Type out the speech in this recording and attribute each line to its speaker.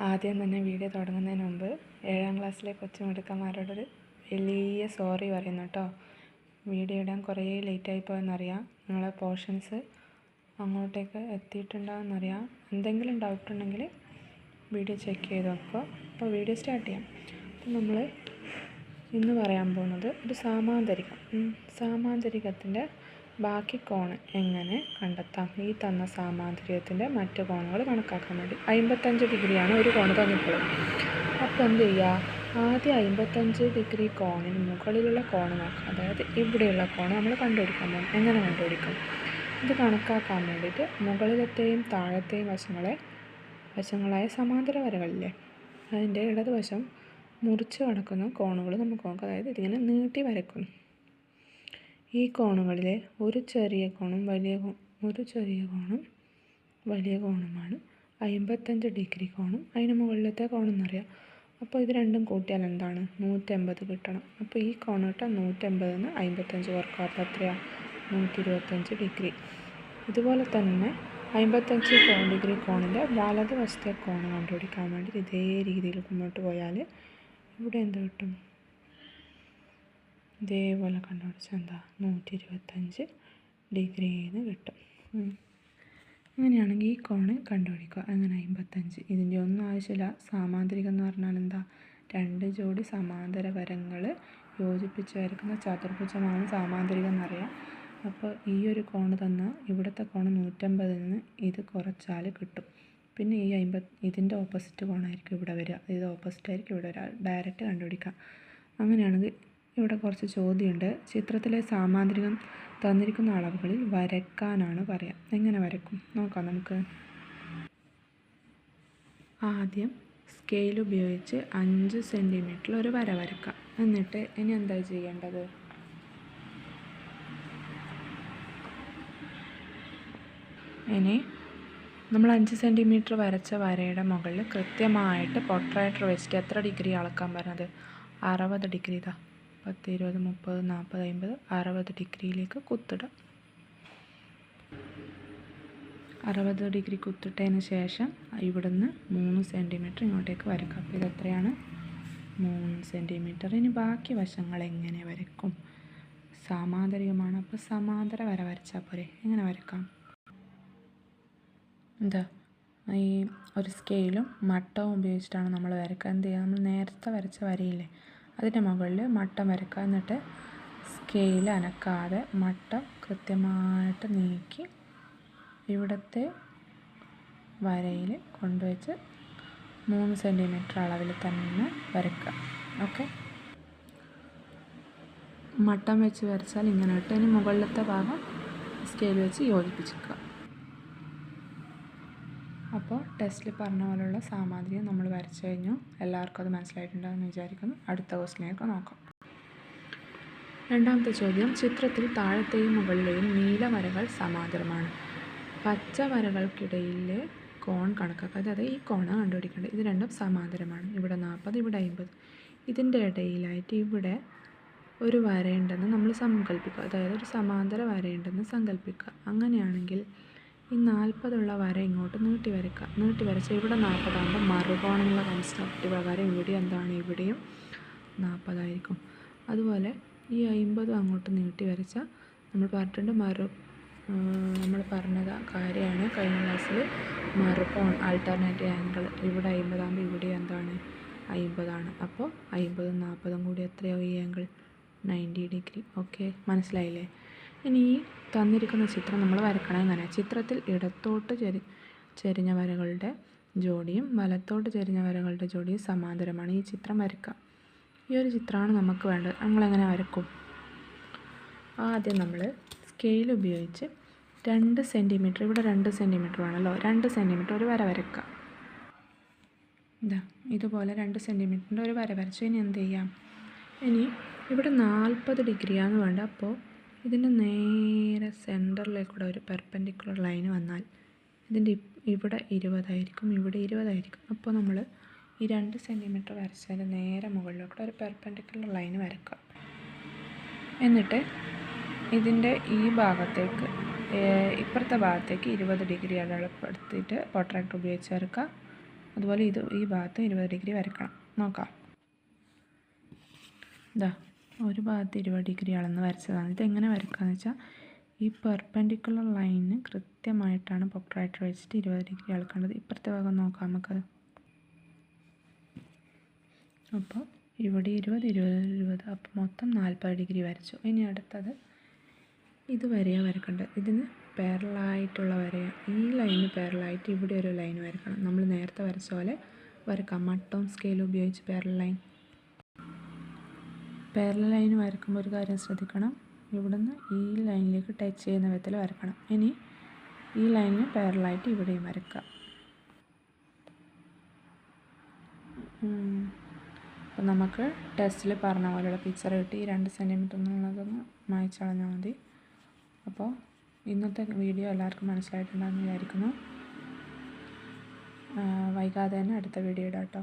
Speaker 1: ആദ്യം തന്നെ വീഡിയോ തുടങ്ങുന്നതിന് മുമ്പ് 7ാം ക്ലാസ്സിലെ കൊച്ചുമിടുക്കന്മാരോടൊരു വലിയ സോറി പറയുന്നു കേട്ടോ. വീഡിയോ ഇടാൻ കുറേ ലേറ്റായി പോയെന്നറിയാം. നിങ്ങളെ പോർഷൻസ് അങ്ങോട്ടേക്ക് എത്തിയിട്ടുണ്ടാകുമെന്നറിയാം. എന്തെങ്കിലും ഡൗട്ട് ഉണ്ടെങ്കിൽ വീഡിയോ ചെക്ക് ചെയ്ത് നോക്കുക. അപ്പോൾ വീഡിയോ സ്റ്റാർട്ട് ചെയ്യാം. അപ്പം നമ്മൾ ഇന്ന് പറയാൻ പോകുന്നത് ഒരു സാമാന്തരികത്തിൻ്റെ ബാക്കി കോണ് എങ്ങനെ കണ്ടെത്താം. ഈ തന്ന സാമാന്തരികത്തിൻ്റെ മറ്റ് കോണുകൾ കണക്കാക്കാൻ വേണ്ടി 55 ഡിഗ്രിയാണ് ഒരു കോണ് തന്നിട്ടുള്ളത്. അപ്പോൾ എന്ത് ചെയ്യുക, ആദ്യം 55 ഡിഗ്രി കോണിന് മുകളിലുള്ള കോണ് നോക്കുക. അതായത് ഇവിടെയുള്ള കോണ് നമ്മൾ കണ്ടുപിടിക്കാൻ പോകും. എങ്ങനെ കണ്ടുപിടിക്കും? ഇത് കണക്കാക്കാൻ വേണ്ടിയിട്ട് മുകളിലത്തെയും താഴത്തെയും വശങ്ങളായ സമാന്തര വരകളില്ലേ, അതിൻ്റെ ഇടതുവശം മുറിച്ച് കടക്കുന്ന കോണുകൾ നമുക്ക് നോക്കാം. അതായത് ഇതിങ്ങനെ നീട്ടി വരക്കുന്നു. ഈ കോണുകളിലെ ഒരു ചെറിയ കോണും വലിയ കോണുമാണ് 55 ഡിഗ്രി കോണും അതിന് മുകളിലത്തെ കോണെന്നറിയാം. അപ്പോൾ ഇത് രണ്ടും കൂട്ടിയാൽ എന്താണ്? 180 കിട്ടണം. അപ്പോൾ ഈ കോണ് കിട്ടാൻ 180 55 കുറക്കുക. അപ്പോൾ എത്രയാണ്? 125 ഡിഗ്രി. ഇതുപോലെ തന്നെ 55 ഡിഗ്രി കോണിൻ്റെ വലതുവശത്തെ കോണ് കണ്ടുപിടിക്കാൻ വേണ്ടി ഇതേ രീതിയിൽ മുന്നോട്ട് പോയാൽ ഇവിടെ എന്ത് കിട്ടും? ഇതേപോലെ കണ്ടുപിടിച്ചാൽ എന്താ? 125 ഡിഗ്രിന്ന് കിട്ടും. അങ്ങനെയാണെങ്കിൽ ഈ കോണ് കണ്ടുപിടിക്കുക. അങ്ങനെ 55. ഇതിൻ്റെ ഒന്നും ആവശ്യമില്ല. സാമാന്തരികം എന്ന് പറഞ്ഞാൽ എന്താ? 2 ജോഡി സമാന്തര വരങ്ങൾ യോജിപ്പിച്ച് വരയ്ക്കുന്ന ചതുർഭുജമാണ് സാമാന്തരികം എന്നറിയാം. അപ്പോൾ ഈ ഒരു കോണ് തന്നാൽ ഇവിടുത്തെ കോണ് 150 ഇത് കുറച്ചാൽ കിട്ടും. പിന്നെ ഈ ഇതിൻ്റെ ഓപ്പോസിറ്റ് കോണായിരിക്കും ഇവിടെ വരിക. ഇത് ഓപ്പോസിറ്റ് ആയിരിക്കും ഇവിടെ വരിക. ഡയറക്റ്റ് കണ്ടുപിടിക്കാം. അങ്ങനെയാണെങ്കിൽ ഇവിടെ കുറച്ച് ചോദ്യമുണ്ട്. ചിത്രത്തിലെ സാമാന്തരികം തന്നിരിക്കുന്ന അളവുകളിൽ വരയ്ക്കാനാണ് പറയാം. എങ്ങനെ വരയ്ക്കും നോക്കാം നമുക്ക്. ആദ്യം സ്കെയിൽ ഉപയോഗിച്ച് 5 സെൻറ്റിമീറ്ററിൽ ഒരു വര വരയ്ക്കാം. എന്നിട്ട് ഇനി എന്താ ചെയ്യേണ്ടത്? ഇനി നമ്മൾ 5 സെൻറ്റിമീറ്റർ വരച്ച വരയുടെ മുകളിൽ കൃത്യമായിട്ട് പൊട്രേറ്റർ വെച്ചിട്ട് എത്ര ഡിഗ്രി അളക്കാൻ പറഞ്ഞത്? 60 ഡിഗ്രി. 10, 20, 30, 40, 50, 60 ഡിഗ്രിയിലേക്ക് കുത്തിടാം. 60 ഡിഗ്രി കുത്തിട്ടതിന് ശേഷം ഇവിടുന്ന് 3 സെൻറ്റിമീറ്റർ ഇങ്ങോട്ടേക്ക് വരയ്ക്കാം. അപ്പോൾ ഇതെത്രയാണ്? 3 സെൻറ്റിമീറ്റർ. ഇനി ബാക്കി വശങ്ങൾ എങ്ങനെ വരയ്ക്കും? സമാന്തരികമാണ്. അപ്പോൾ സമാന്തര വര വരച്ചാൽ പോരെ. എങ്ങനെ വരയ്ക്കാം? എന്താ, ഈ ഒരു സ്കെയിലും മട്ടവും ഉപയോഗിച്ചിട്ടാണ് നമ്മൾ വരയ്ക്കുക. എന്ത് ചെയ്യുക? നമ്മൾ നേരത്തെ വരച്ച വരയില്ലേ, അതിൻ്റെ മുകളിൽ മട്ടം വരയ്ക്കുക. എന്നിട്ട് സ്കെയിൽ അനക്കാതെ മട്ടം കൃത്യമായിട്ട് നീക്കി ഇവിടുത്തെ വരയിൽ കൊണ്ടുവച്ച് 3 സെൻറ്റിമീറ്റർ അളവിൽ തന്നെ വരയ്ക്കുക. ഓക്കെ, മട്ടം വെച്ച് വരച്ചാൽ ഇങ്ങനെ ഇട്ട് ഇനി മുകളിലത്തെ ഭാഗം സ്കെയിൽ വെച്ച് യോജിപ്പിച്ചിരിക്കുക. അപ്പോൾ ടെസ്റ്റിൽ പറഞ്ഞ പോലുള്ള സാമാന്തരികം നമ്മൾ വരച്ചു കഴിഞ്ഞു. എല്ലാവർക്കും അത് മനസ്സിലായിട്ടുണ്ടാകുമെന്ന് വിചാരിക്കുന്നു. അടുത്ത ക്വസ്റ്റിലേക്ക് നോക്കാം. രണ്ടാമത്തെ ചോദ്യം, ചിത്രത്തിൽ താഴത്തെയും മുകളിലെയും നീല വരകൾ സമാന്തരമാണ്. പച്ച വരകൾക്കിടയിലെ കോൺ കണക്കാക്കുക. അതായത് ഈ കോണ് കണ്ടുപിടിക്കേണ്ടത്. ഇത് രണ്ടും സമാന്തരമാണ്. ഇവിടെ 40, ഇവിടെ 50. ഇതിൻ്റെ ഇടയിലായിട്ട് ഇവിടെ ഒരു വരയുണ്ടെന്ന് നമ്മൾ സങ്കല്പിക്കുക. അതായത് ഒരു സമാന്തര വരയുണ്ടെന്ന് സങ്കല്പിക്കുക. അങ്ങനെയാണെങ്കിൽ ഈ 40 വര ഇങ്ങോട്ട് നീട്ടി വരയ്ക്കുക. നീട്ടി വരച്ചാൽ ഇവിടെ 40 ആകുമ്പോൾ മറുകോണെന്നുള്ള കൺസെപ്റ്റ് പ്രകാരം ഇവിടെ എന്താണ്? ഇവിടെയും 40 ആയിരിക്കും. അതുപോലെ ഈ 50 അങ്ങോട്ട് നീട്ടി വരച്ചാൽ നമ്മൾ പറഞ്ഞിട്ടുണ്ട്, നമ്മൾ പറഞ്ഞ കാര്യമാണ് കഴിഞ്ഞ ക്ലാസ്സിൽ, മറുകോൺ ആൾട്ടർനേറ്റീവ് ആംഗിൾ. ഇവിടെ 50 ആകുമ്പോൾ ഇവിടെ എന്താണ്? 50 ആണ്. അപ്പോൾ 50ഉം 40ഉം കൂടി എത്രയാവും ഈ ആംഗിൾ? 90 ഡിഗ്രി. ഓക്കെ, മനസ്സിലായില്ലേ? ഇനി ഈ തന്നിരിക്കുന്ന ചിത്രം നമ്മൾ വരക്കണം. എങ്ങനെ? ചിത്രത്തിൽ ഇടത്തോട്ട് ചെരിഞ്ഞ വരകളുടെ ജോഡിയും വലത്തോട്ട് ചെരിഞ്ഞ വരകളുടെ ജോഡിയും സമാന്തരമാണ്. ഈ ചിത്രം വരയ്ക്കാം. ഈ ഒരു ചിത്രമാണ് നമുക്ക് വേണ്ടത്. നമ്മളെങ്ങനെ വരക്കും? ആദ്യം നമ്മൾ സ്കെയിൽ ഉപയോഗിച്ച് 2 സെൻറ്റിമീറ്റർ, ഇവിടെ 2 സെൻറ്റിമീറ്റർ വേണമല്ലോ, 2 സെൻറ്റിമീറ്റർ ഒരു വര വരയ്ക്കാം. ഇതുപോലെ 2 സെൻറ്റിമീറ്ററിൻ്റെ ഒരു വര വരച്ചു. ഇനി എന്ത് ചെയ്യാം? ഇനി ഇവിടെ 40 ഡിഗ്രിയാണ് വേണ്ടത്. അപ്പോൾ ഇതിൻ്റെ നേരെ സെൻറ്ററിലേക്കൂടെ ഒരു പെർപെൻഡിക്കുലർ ലൈൻ വന്നാൽ ഇതിൻ്റെ ഇവിടെ 20 ആയിരിക്കും, ഇവിടെ 20 ആയിരിക്കും. അപ്പോൾ നമ്മൾ ഈ 2 സെൻറ്റിമീറ്റർ വരച്ചതിന് നേരെ മുകളിലേക്കൂടെ ഒരു പെർപെൻഡിക്കുലർ ലൈൻ വരക്കുക. എന്നിട്ട് ഇതിൻ്റെ ഈ ഭാഗത്തേക്ക് ഇപ്പുറത്തെ ഭാഗത്തേക്ക് 20 ഡിഗ്രി അടയാളപ്പെടുത്തിയിട്ട് പ്രൊട്രാക്ടർ ഉപയോഗിച്ച് വരക്കുക. അതുപോലെ ഈ ഭാഗത്ത് 20 ഡിഗ്രി വരക്കണം. നോക്കാം. ഇതാ ഒരു ഭാഗത്ത് 20 ഡിഗ്രി അളന്ന് വരച്ചതാണ്. ഇതെങ്ങനെ വരയ്ക്കുകയെന്ന് വെച്ചാൽ ഈ പെർപെൻഡിക്കുലർ ലൈനിന് കൃത്യമായിട്ടാണ് പ്രൊട്രാക്ടർ വെച്ചിട്ട് 20 ഡിഗ്രി അളക്കേണ്ടത്. ഇപ്പുറത്തെ ഭാഗം നോക്കാം നമുക്കത്. അപ്പോൾ ഇവിടെ 20 അപ്പോൾ മൊത്തം 40 ഡിഗ്രി വരച്ചു. ഇനി അടുത്തത് ഇതുവരെയാണ് വരക്കേണ്ടത്. ഇതിന് പാരലായിട്ടുള്ള വരയാണ്. ഈ ലൈന് പാരലായിട്ട് ഇവിടെ ഒരു ലൈൻ വരക്കണം. നമ്മൾ നേരത്തെ വരച്ച പോലെ വരക്കാം. മട്ടവും സ്കെയിലും ഉപയോഗിച്ച് പാരൽ ലൈൻ വരക്കുമ്പോൾ ഒരു കാര്യം ശ്രദ്ധിക്കണം. ഇവിടുന്ന് ഈ ലൈനിലേക്ക് ടച്ച് ചെയ്യുന്ന വിധത്തിൽ വരക്കണം. ഇനി ഈ ലൈനിന് പാരലായിട്ട് ഇവിടെയും വരക്കാം. അപ്പോൾ നമുക്ക് ടെസ്റ്റിൽ പറഞ്ഞ പോലെയുള്ള പിക്ചർ കിട്ടി. 2 സെൻറ്റിമീറ്റർ എന്നുള്ളതൊന്ന് മായ്ച്ച് കളഞ്ഞാൽ മതി. അപ്പോൾ ഇന്നത്തെ വീഡിയോ എല്ലാവർക്കും മനസ്സിലായിട്ടുണ്ടെന്ന് വിചാരിക്കുന്നു. വൈകാതെ തന്നെ അടുത്ത വീഡിയോ ഇടാം കേട്ടോ.